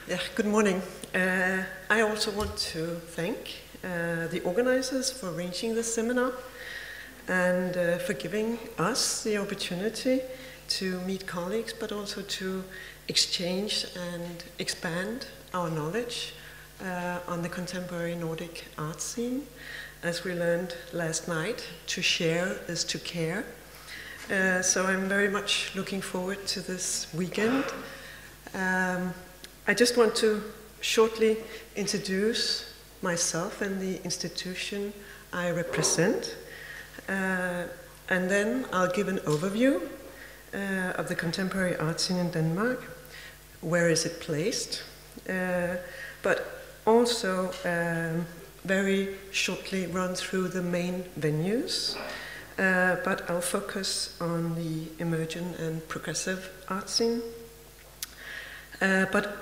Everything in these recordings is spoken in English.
Yeah, good morning. I also want to thank the organizers for arranging this seminar and for giving us the opportunity to meet colleagues, but also to exchange and expand our knowledge on the contemporary Nordic art scene. As we learned last night, to share is to care. So I'm very much looking forward to this weekend. I just want to shortly introduce myself and the institution I represent. And then I'll give an overview of the contemporary art scene in Denmark. Where is it placed? But also very shortly run through the main venues. But I'll focus on the emergent and progressive art scene. But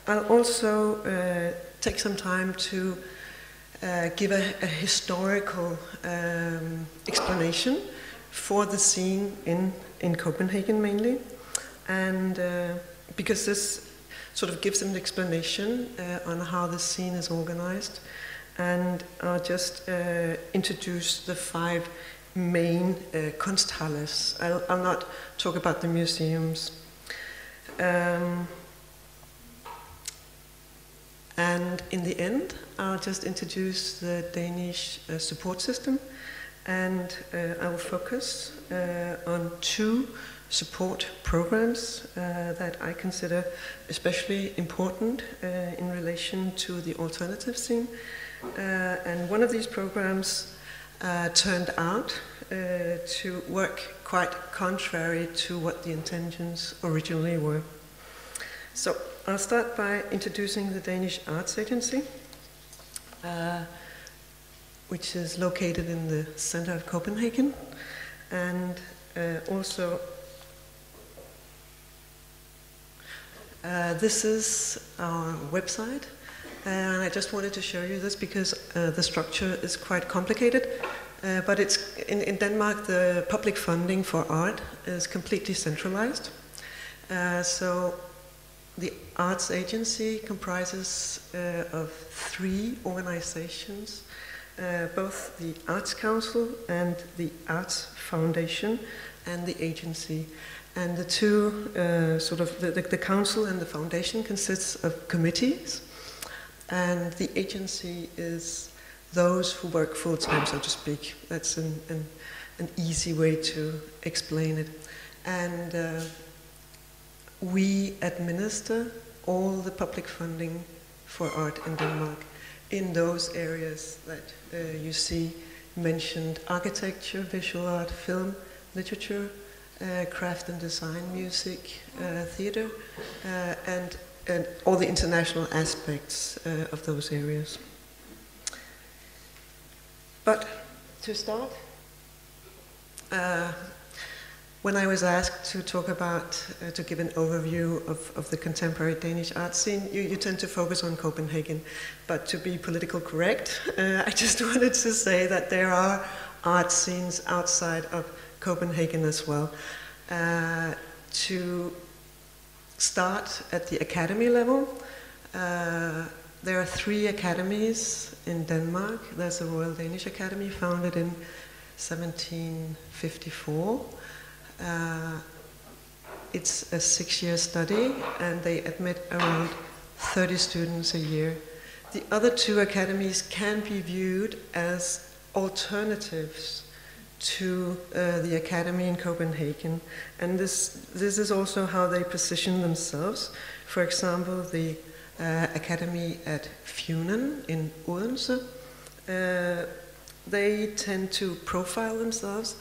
I'll also take some time to give a historical explanation for the scene in Copenhagen mainly, and because this sort of gives an explanation on how the scene is organized, and I'll just introduce the 5 main kunsthalles. I'll not talk about the museums. And in the end, I'll just introduce the Danish support system, and I will focus on 2 support programs that I consider especially important in relation to the alternative scene. And one of these programs turned out to work quite contrary to what the intentions originally were. So I'll start by introducing the Danish Arts Agency, which is located in the center of Copenhagen, and also this is our website, and I just wanted to show you this because the structure is quite complicated, but it's in Denmark the public funding for art is completely centralized. So the Arts Agency comprises of 3 organizations, both the Arts Council and the Arts Foundation and the agency. And the 2, sort of the council and the foundation consists of committees, and the agency is those who work full-time, so to speak. That's an easy way to explain it. And we administer all the public funding for art in Denmark in those areas that you see mentioned: architecture, visual art, film, literature, craft and design, music, theater, and all the international aspects of those areas. But to start, when I was asked to talk about, to give an overview of the contemporary Danish art scene, you tend to focus on Copenhagen. But to be politically correct, I just wanted to say that there are art scenes outside of Copenhagen as well. To start at the academy level, there are 3 academies in Denmark. There's the Royal Danish Academy, founded in 1754. It's a 6-year study, and they admit around 30 students a year. The other 2 academies can be viewed as alternatives to the academy in Copenhagen, and this is also how they position themselves. For example, the academy at Funen in Odense, they tend to profile themselves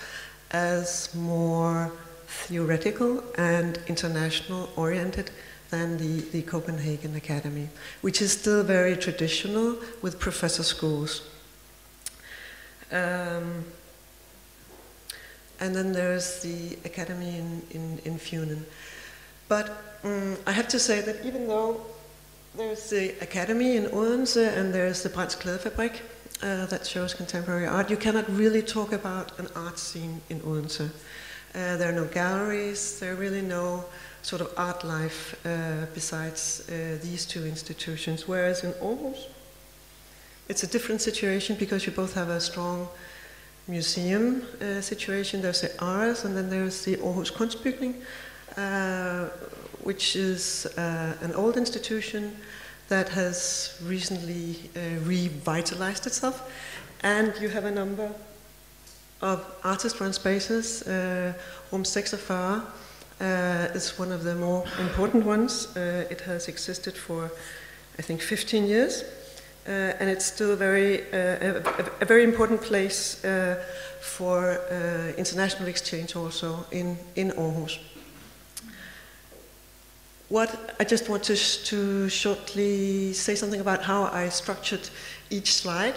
as more theoretical and international oriented than the Copenhagen Academy, which is still very traditional with professor schools. And then there's the academy in Funen. But I have to say that even though there's the academy in Odense and there's the Brands Klædefabrik that shows contemporary art, you cannot really talk about an art scene in Odense. There are no galleries. There are really no sort of art life besides these two institutions. Whereas in Aarhus, it's a different situation because you both have a strong museum situation. There's the Ars, and then there's the Aarhus Kunstbygning, which is an old institution that has recently revitalized itself. And you have a number of artist-run spaces. Room 46 is one of the more important ones. It has existed for, I think, 15 years. And it's still a very important place for international exchange also in Aarhus. I just want to shortly say something about how I structured each slide.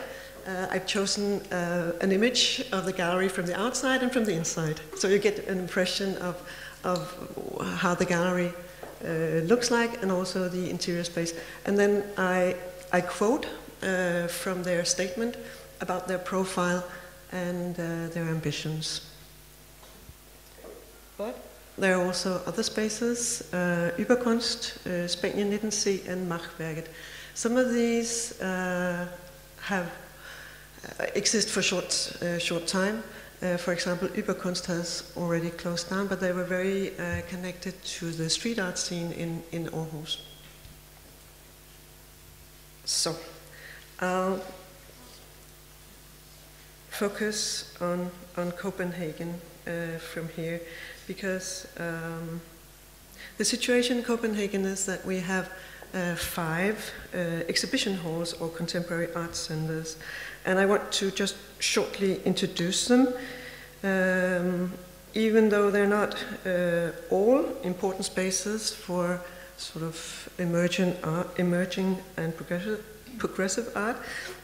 I've chosen an image of the gallery from the outside and from the inside, so you get an impression of how the gallery looks like and also the interior space. And then I quote from their statement about their profile and their ambitions. But there are also other spaces, Überkunst, Spanien 19C, and Machwerket. Some of these exist for short time. For example, Überkunst has already closed down, but they were very connected to the street art scene in Aarhus. So, I'll focus on Copenhagen from here, because the situation in Copenhagen is that we have 5 exhibition halls or contemporary art centers, and I want to just shortly introduce them, even though they're not all important spaces for sort of emerging and progressive art,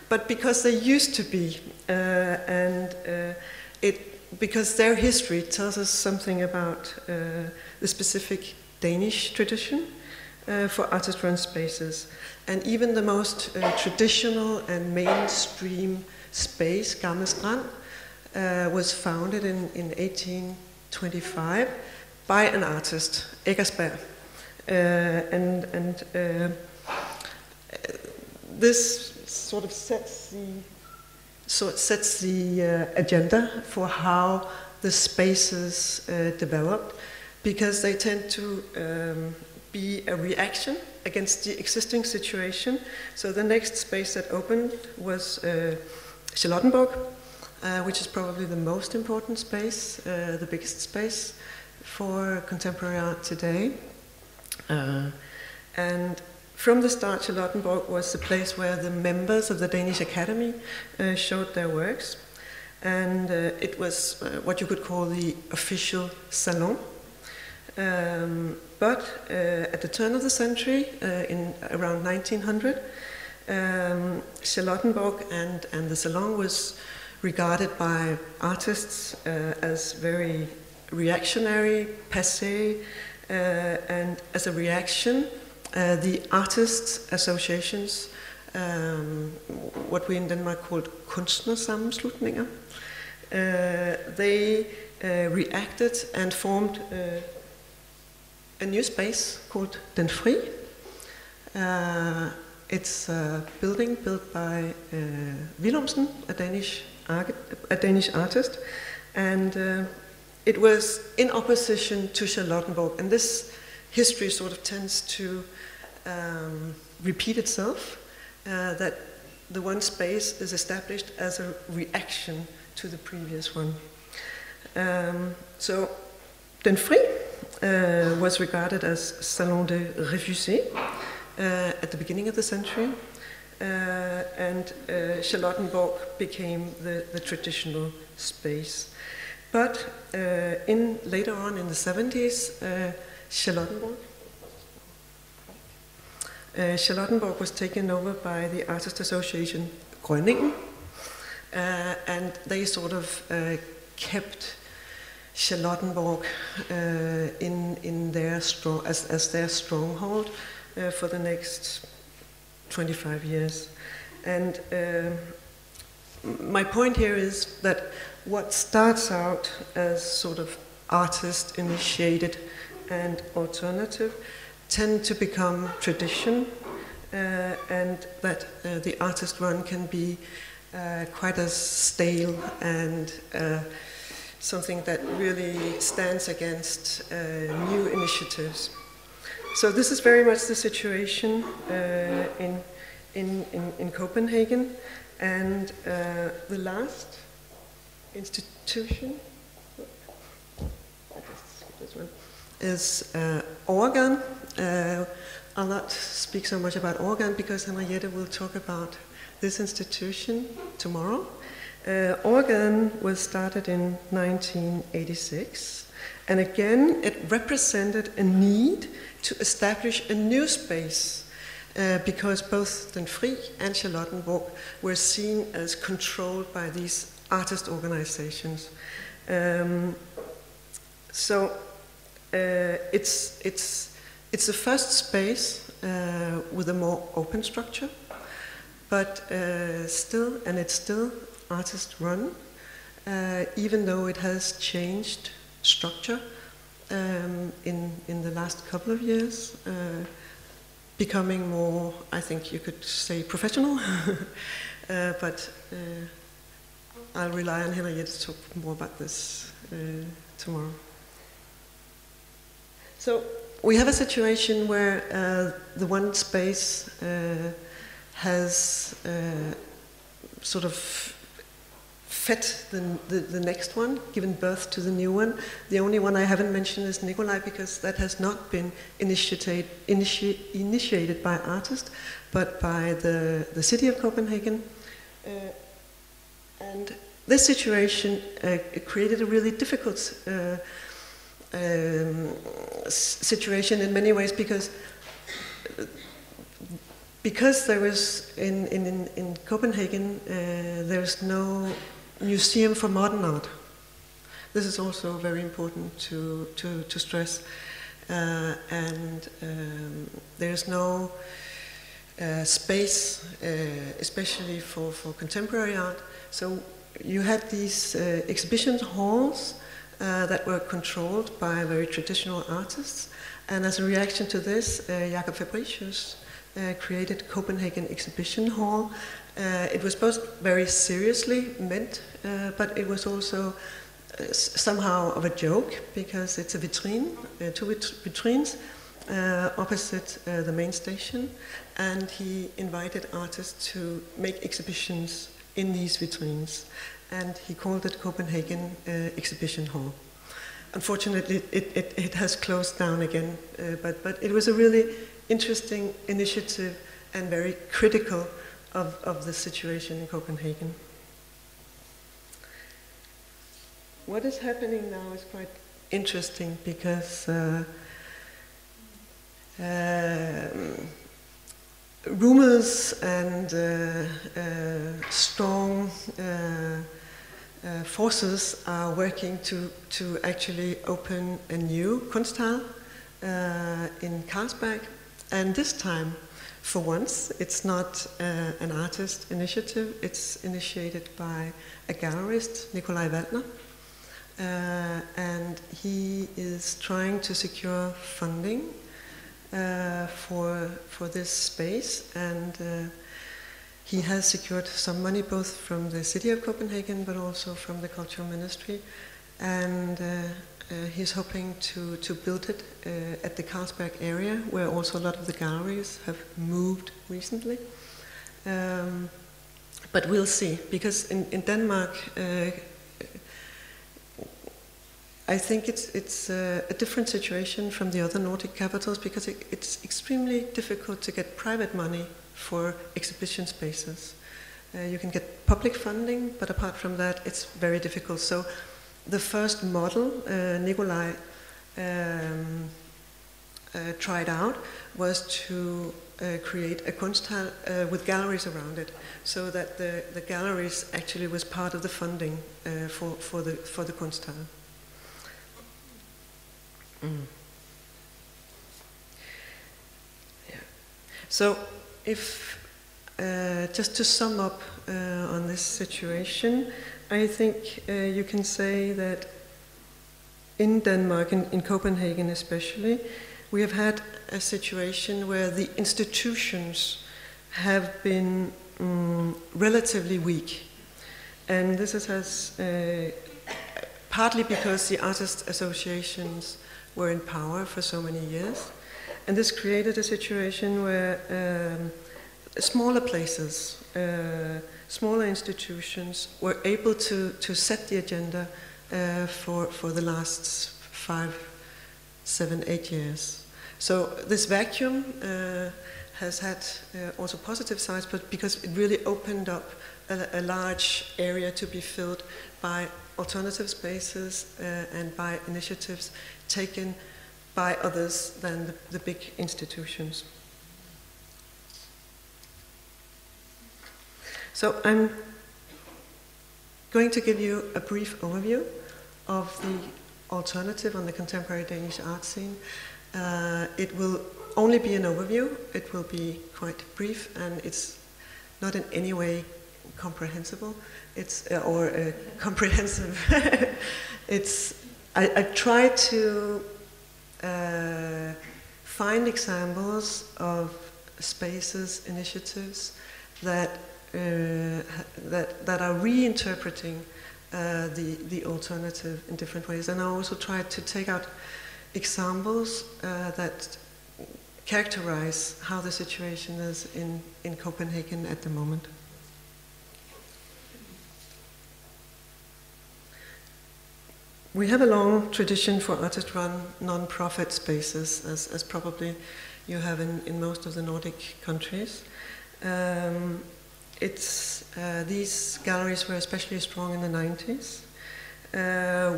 but because they used to be, because their history tells us something about the specific Danish tradition for artist-run spaces. And even the most traditional and mainstream space, Gammel Strand, was founded in 1825 by an artist, Eckersberg. This sort of sets the agenda for how the spaces developed, because they tend to be a reaction against the existing situation. So the next space that opened was Charlottenborg, which is probably the most important space, the biggest space for contemporary art today. And from the start, Charlottenborg was the place where the members of the Danish Academy showed their works. And it was what you could call the official salon. But at the turn of the century, in around 1900, Charlottenborg and the salon was regarded by artists as very reactionary, passé, and as a reaction, the artists' associations, what we in Denmark called kunstnersammenslutninger, they reacted and formed a new space called Den Fri. It's a building built by Willumsen, a Danish artist, and it was in opposition to Charlottenborg. And this history sort of tends to repeat itself, that the one space is established as a reaction to the previous one. So Den Fri was regarded as Salon de Réfugiés at the beginning of the century, and Charlottenborg became the traditional space. But later on in the 70s, Charlottenborg was taken over by the artist association Grønningen, and they sort of kept Charlottenborg in their as their stronghold for the next 25 years. And my point here is that what starts out as sort of artist-initiated and alternative, tend to become tradition, and that the artist run can be quite as stale and something that really stands against new initiatives. So this is very much the situation in Copenhagen, and the last institution is organ. I'll not speak so much about organ because Henriette will talk about this institution tomorrow. Organ was started in 1986, and again it represented a need to establish a new space because both Den Fri and Charlottenborg were seen as controlled by these artist organizations. It's the first space with a more open structure, but it's still artist run, even though it has changed structure in the last couple of years, becoming more, I think you could say, professional. But I'll rely on Henriette to talk more about this tomorrow. So we have a situation where the one space has sort of fed the next one, given birth to the new one. The only one I haven't mentioned is Nikolai, because that has not been initiated by artists, but by the city of Copenhagen. And this situation created a really difficult situation in many ways, because there was in Copenhagen there's no museum for modern art. This is also very important to stress, and there's no space, especially for contemporary art. So you had these exhibition halls that were controlled by very traditional artists, and as a reaction to this, Jakob Fabricius created Copenhagen Exhibition Hall. It was both very seriously meant, but it was also somehow of a joke, because it's a vitrine, two vitrines opposite the main station, and he invited artists to make exhibitions in these vitrines, and he called it Copenhagen Exhibition Hall. Unfortunately, it has closed down again, but it was a really interesting initiative and very critical of the situation in Copenhagen. What is happening now is quite interesting, because rumors and strong forces are working to actually open a new Kunsthal in Carlsberg, and this time, for once, it's not an artist initiative. It's initiated by a gallerist, Nikolaj Waldner, and he is trying to secure funding for this space, and he has secured some money both from the city of Copenhagen but also from the cultural ministry, and he's hoping to build it at the Carlsberg area, where also a lot of the galleries have moved recently. But we'll see, because in Denmark, I think it's a different situation from the other Nordic capitals, because it's extremely difficult to get private money for exhibition spaces. You can get public funding, but apart from that, it's very difficult. So the first model Nikolaj tried out was to create a Kunsthal with galleries around it, so that the galleries actually was part of the funding for the Kunsthal. Yeah. So, if just to sum up on this situation, I think you can say that in Denmark, in Copenhagen especially, we have had a situation where the institutions have been relatively weak. And this has partly because the artist associations were in power for so many years. And this created a situation where smaller places, smaller institutions were able to set the agenda for the last 5, 7, 8 years. So this vacuum has had also positive sides, but because it really opened up a large area to be filled by alternative spaces and by initiatives taken by others than the big institutions. So I'm going to give you a brief overview of the alternative on the contemporary Danish art scene. It will only be an overview. It will be quite brief, and it's not in any way comprehensible. It's comprehensive. I try to find examples of spaces, initiatives that are reinterpreting the alternative in different ways. And I also try to take out examples that characterize how the situation is in Copenhagen at the moment. We have a long tradition for artist-run non-profit spaces, as probably you have in most of the Nordic countries. These galleries were especially strong in the 90s.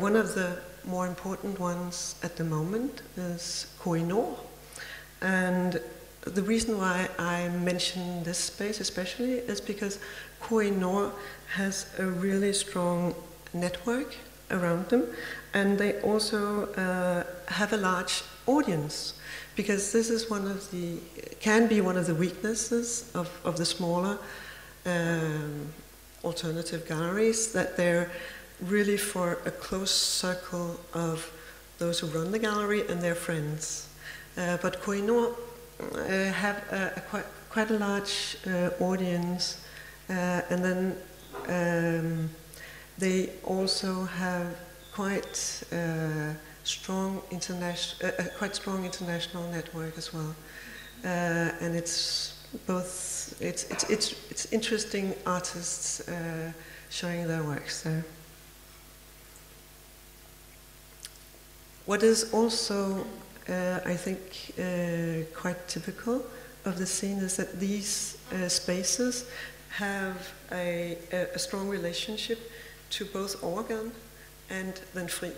One of the more important ones at the moment is komu. And the reason why I mention this space especially is because komu has a really strong network around them, and they also have a large audience, because this is can be one of the weaknesses of the smaller alternative galleries, that they're really for a close circle of those who run the gallery and their friends. But komu have quite a large audience, and then they also have quite strong international network as well, and it's interesting artists showing their works there. What is also I think quite typical of the scene is that these spaces have a strong relationship to both organ and then fri.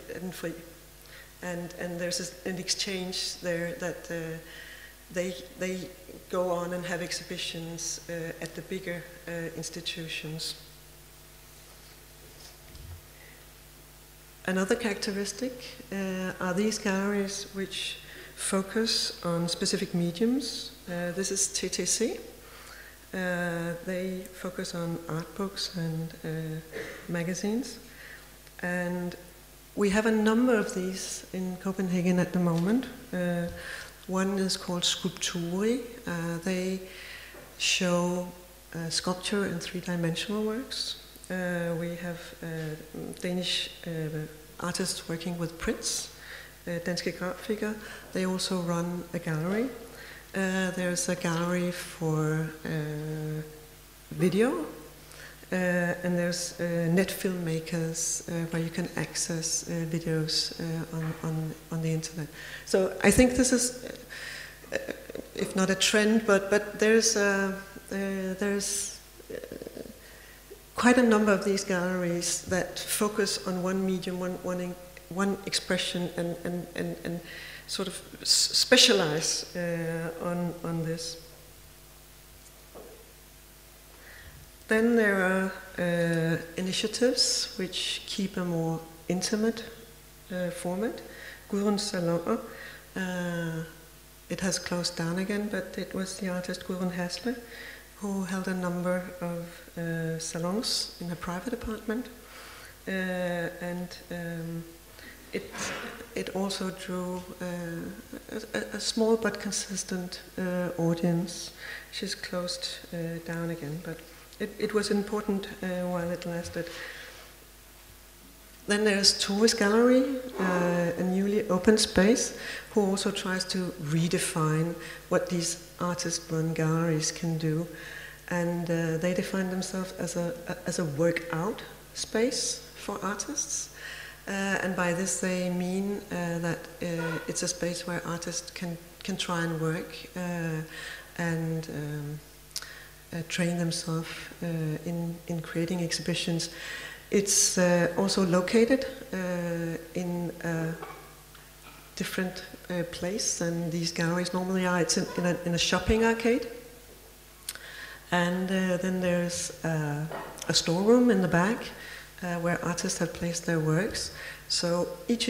And there's an exchange there that they go on and have exhibitions at the bigger institutions. Another characteristic are these galleries which focus on specific mediums. This is TTC. They focus on art books and magazines. And we have a number of these in Copenhagen at the moment. One is called Skulpturer. They show sculpture and three-dimensional works. We have Danish artists working with prints, Danske Grafikere. They also run a gallery. There's a gallery for video, and there's net filmmakers where you can access videos on the internet. So I think this is, if not a trend, but there's quite a number of these galleries that focus on one medium, one expression, and sort of specialize on this. Then there are initiatives which keep a more intimate format. Gudrun's Saloner, it has closed down again, but it was the artist Gudrun Hasle who held a number of salons in a private apartment, and it also drew a small but consistent audience. She's closed down again, but it was important while it lasted. Then there's Tourist Gallery, a newly open space, who also tries to redefine what these artist-run galleries can do. And they define themselves as a work-out space for artists. And by this they mean that it's a space where artists can try and work and train themselves in creating exhibitions. It's also located in a different place than these galleries normally are. It's in a shopping arcade. And then there's a storeroom in the back where artists have placed their works. So each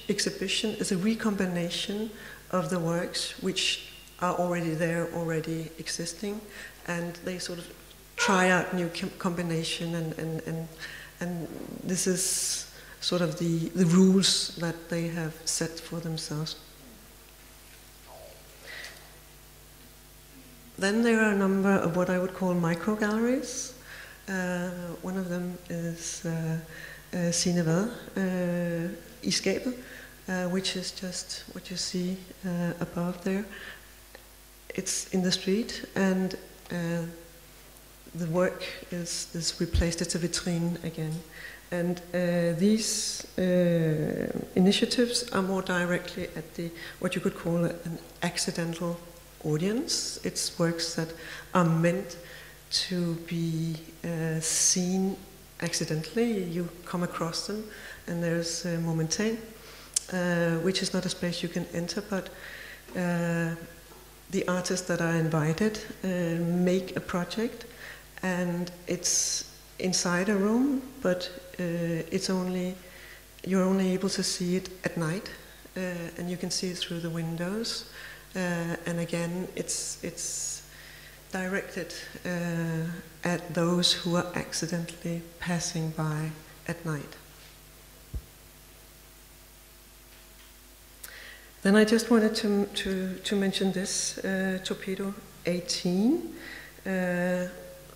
exhibition is a recombination of the works which are already there, already existing, and they sort of try out new combination, and this is sort of the rules that they have set for themselves. Then there are a number of what I would call micro galleries. One of them is Sine Hvad I skabet, which is just what you see above there. It's in the street, and the work is replaced. It's a vitrine again. And these initiatives are more directly at what you could call an accidental audience. It's works that are meant to be seen accidentally. You come across them, and there's Momentane, which is not a space you can enter, but the artists that are invited make a project, and it's inside a room, but you're only able to see it at night, and you can see it through the windows. And again, it's directed at those who are accidentally passing by at night. Then I just wanted to mention this Torpedo 18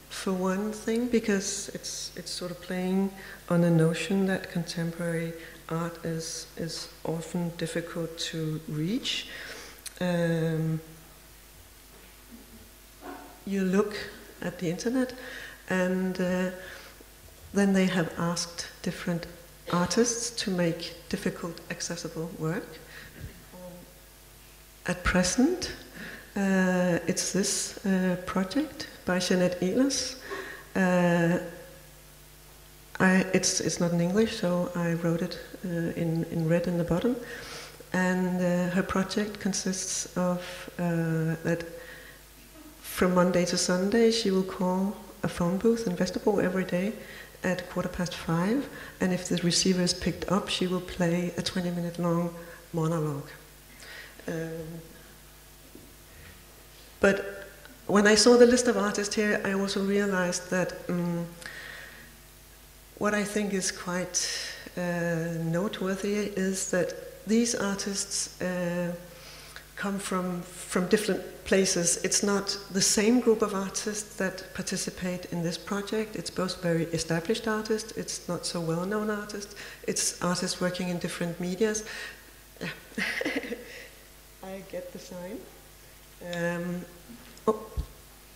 for one thing, because it's sort of playing on the notion that contemporary art is often difficult to reach. You look at the internet, and then they have asked different artists to make difficult accessible work. At present, it's this project by Anette Østerby. It's not in English, so I wrote it in red in the bottom. And her project consists of that from Monday to Sunday she will call a phone booth in Vesterbro every day at 5:15, and if the receiver is picked up, she will play a 20-minute long monologue. But when I saw the list of artists here, I also realized that what I think is quite noteworthy is that these artists come from different places. It's not the same group of artists that participate in this project. It's both very established artists, it's not so well-known artists, it's artists working in different medias. I get the sign.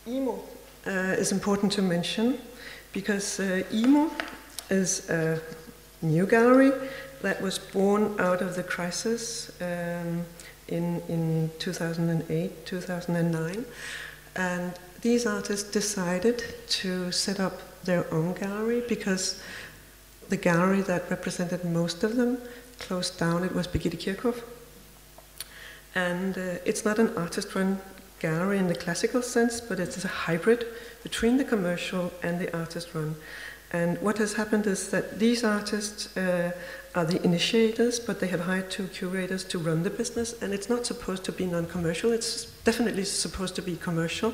Imo is important to mention, because Imo is a new gallery that was born out of the crisis in 2008, 2009. And these artists decided to set up their own gallery because the gallery that represented most of them closed down. It was Birgitte Kirchhoff. And it's not an artist-run gallery in the classical sense, but it's a hybrid between the commercial and the artist-run. And what has happened is that these artists are the initiators, but they have hired two curators to run the business, and it's not supposed to be non-commercial, it's definitely supposed to be commercial.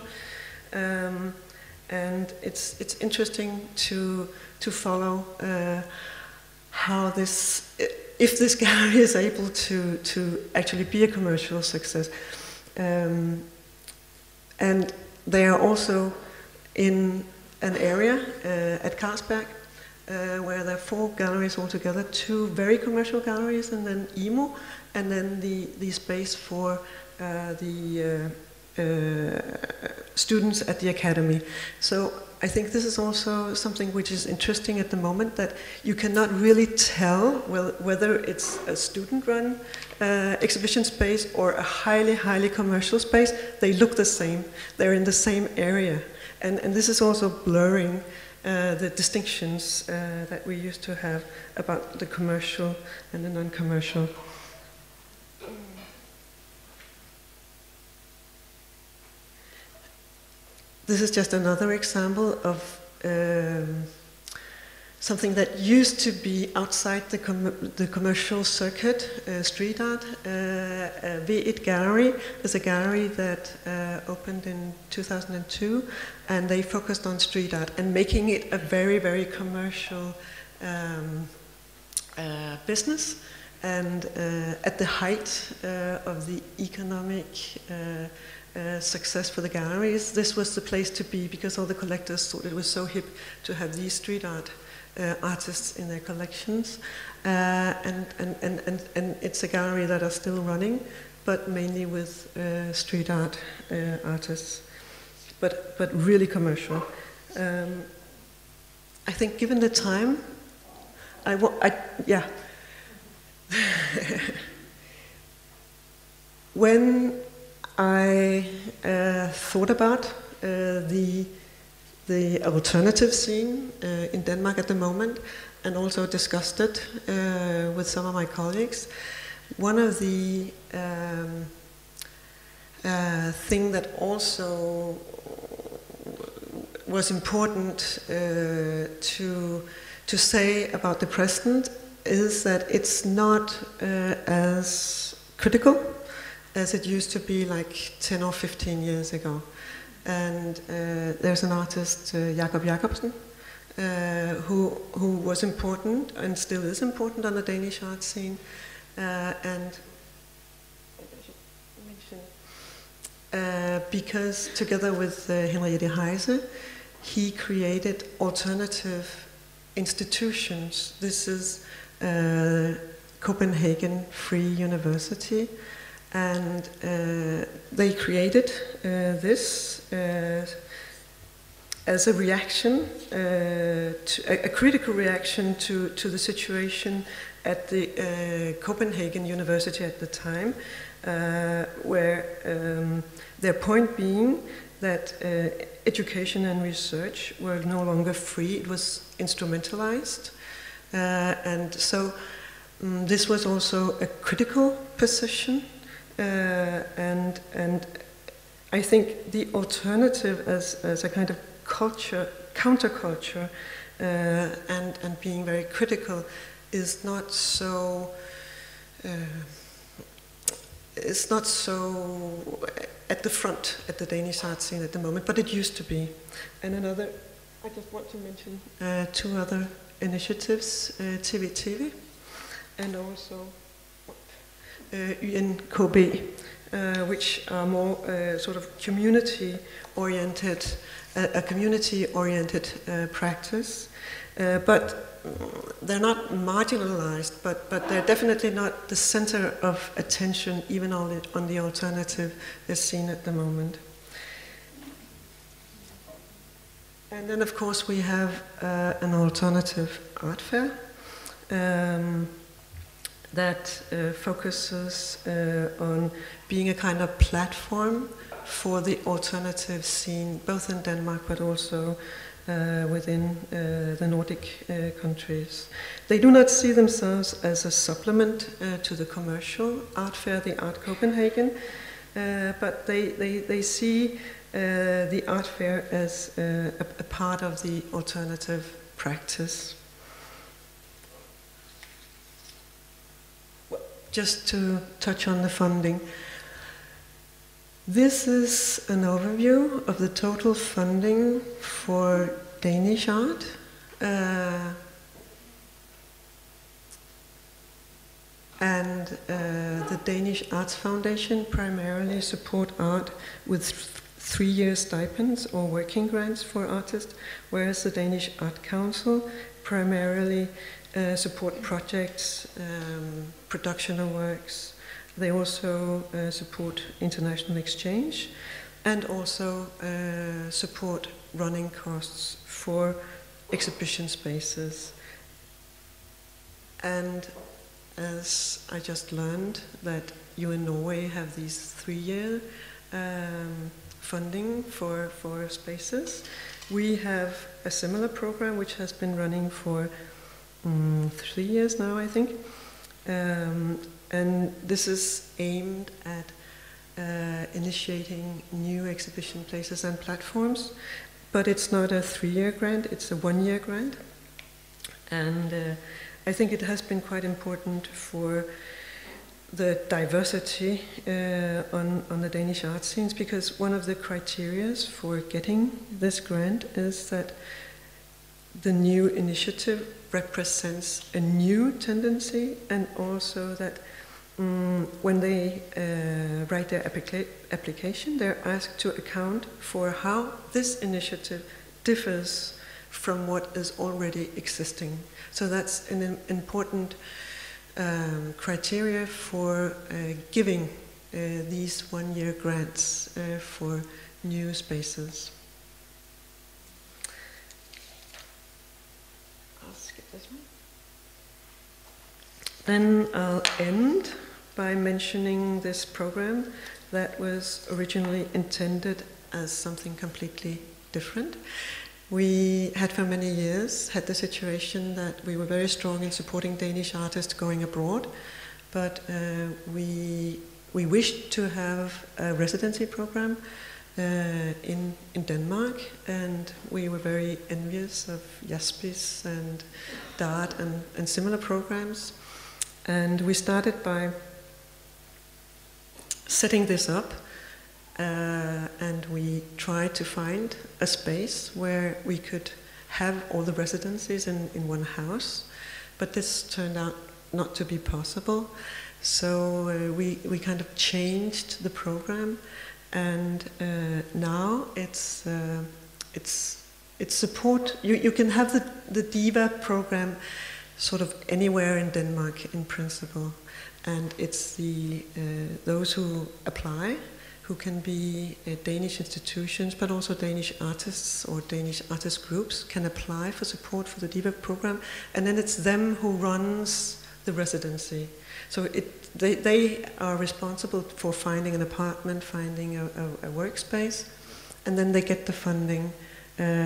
And it's interesting to follow how this if this gallery is able to actually be a commercial success. And they are also in an area at Carlsberg where there are 4 galleries altogether, 2 very commercial galleries, and then Imo, and then the space for the students at the academy. So I think this is also something which is interesting at the moment, that you cannot really tell whether it's a student-run exhibition space or a highly commercial space. They look the same. They're in the same area. And this is also blurring the distinctions that we used to have about the commercial and the non-commercial. This is just another example of something that used to be outside the commercial circuit, street art. Virtir Gallery is a gallery that opened in 2002, and they focused on street art and making it a very commercial business. And at the height of the economic success for the galleries, this was the place to be, because all the collectors thought it was so hip to have these street art artists in their collections. And it's a gallery that are still running, but mainly with street art artists, but really commercial. I think given the time, when I thought about the alternative scene in Denmark at the moment, and also discussed it with some of my colleagues, one of the thing that also was important to say about the present is that it's not as critical as it used to be like 10 or 15 years ago. And there's an artist, Jakob Jacobsen, who was important and still is important on the Danish art scene. And because together with Henriette Heise, he created alternative institutions. This is Copenhagen Free University. And they created this as a reaction, a critical reaction to the situation at the Copenhagen University at the time, where their point being that education and research were no longer free, it was instrumentalized. And so this was also a critical position. And I think the alternative as a kind of culture, counterculture, and being very critical is not so at the front at the Danish art scene at the moment, but it used to be. And I just want to mention 2 other initiatives, TV, and also UNKB, which are more sort of community-oriented, a community-oriented practice. But they're not marginalized, but they're definitely not the center of attention, even on the alternative scene at the moment. And then, of course, we have an alternative art fair that focuses on being a kind of platform for the alternative scene, both in Denmark but also within the Nordic countries. They do not see themselves as a supplement to the commercial art fair, the Art Copenhagen, but they see the art fair as a part of the alternative practice. Just to touch on the funding. This is an overview of the total funding for Danish art. And the Danish Arts Foundation primarily support art with 3-year stipends or working grants for artists, whereas the Danish Art Council primarily support projects, production of works. They also support international exchange and also support running costs for exhibition spaces. And as I just learned that you in Norway have these 3-year funding for spaces, we have a similar program which has been running for 3 years now, I think. And this is aimed at initiating new exhibition places and platforms, but it's not a 3-year grant, it's a 1-year grant. And I think it has been quite important for the diversity on the Danish art scenes, because one of the criteria for getting this grant is that the new initiative represents a new tendency, and also that when they write their application, they're asked to account for how this initiative differs from what is already existing. So that's an important criteria for giving these 1-year grants for new spaces. I'll skip this one. Then I'll end by mentioning this program that was originally intended as something completely different. We had for many years had the situation that we were very strong in supporting Danish artists going abroad, but we wished to have a residency program in Denmark, and we were very envious of Jaspis and Dart and similar programs. And we started by setting this up. And we tried to find a space where we could have all the residencies in one house, but this turned out not to be possible. So we kind of changed the program, and now it's support. You can have the DIVA program sort of anywhere in Denmark in principle, and it's those who apply, who can be Danish institutions, but also Danish artists or Danish artist groups can apply for support for the DIVA program, and then it's them who runs the residency. So they are responsible for finding an apartment, finding a workspace, and then they get the funding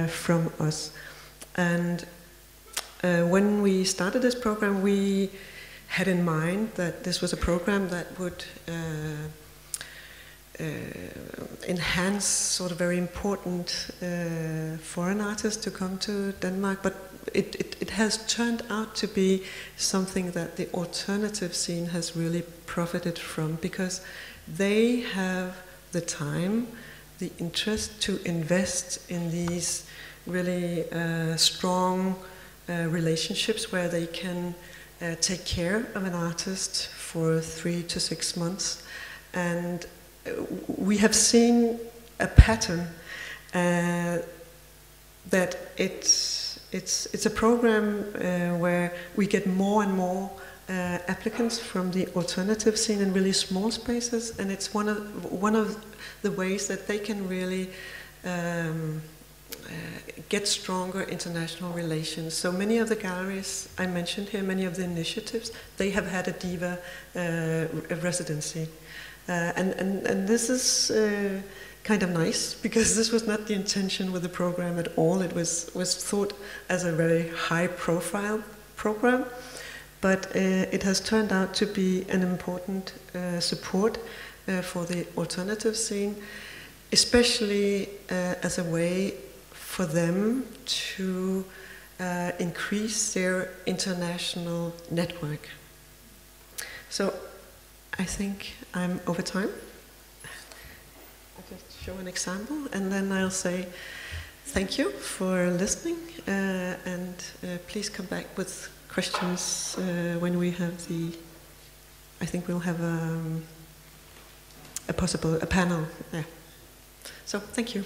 from us. And when we started this program, we had in mind that this was a program that would enhance sort of very important foreign artists to come to Denmark, but it has turned out to be something that the alternative scene has really profited from, because they have the time, the interest to invest in these really strong relationships where they can take care of an artist for 3 to 6 months. And we have seen a pattern that it's a program where we get more and more applicants from the alternative scene in really small spaces, and it's one of the ways that they can really get stronger international relations. So many of the galleries I mentioned here, many of the initiatives, they have had a DIVA residency. And this is kind of nice, because this was not the intention with the program at all. It was thought as a very high-profile program, but it has turned out to be an important support for the alternative scene, especially as a way for them to increase their international network. So I think I'm over time. I'll just show an example, and then I'll say thank you for listening, and please come back with questions when we have the I think we'll have a panel. Yeah. So thank you.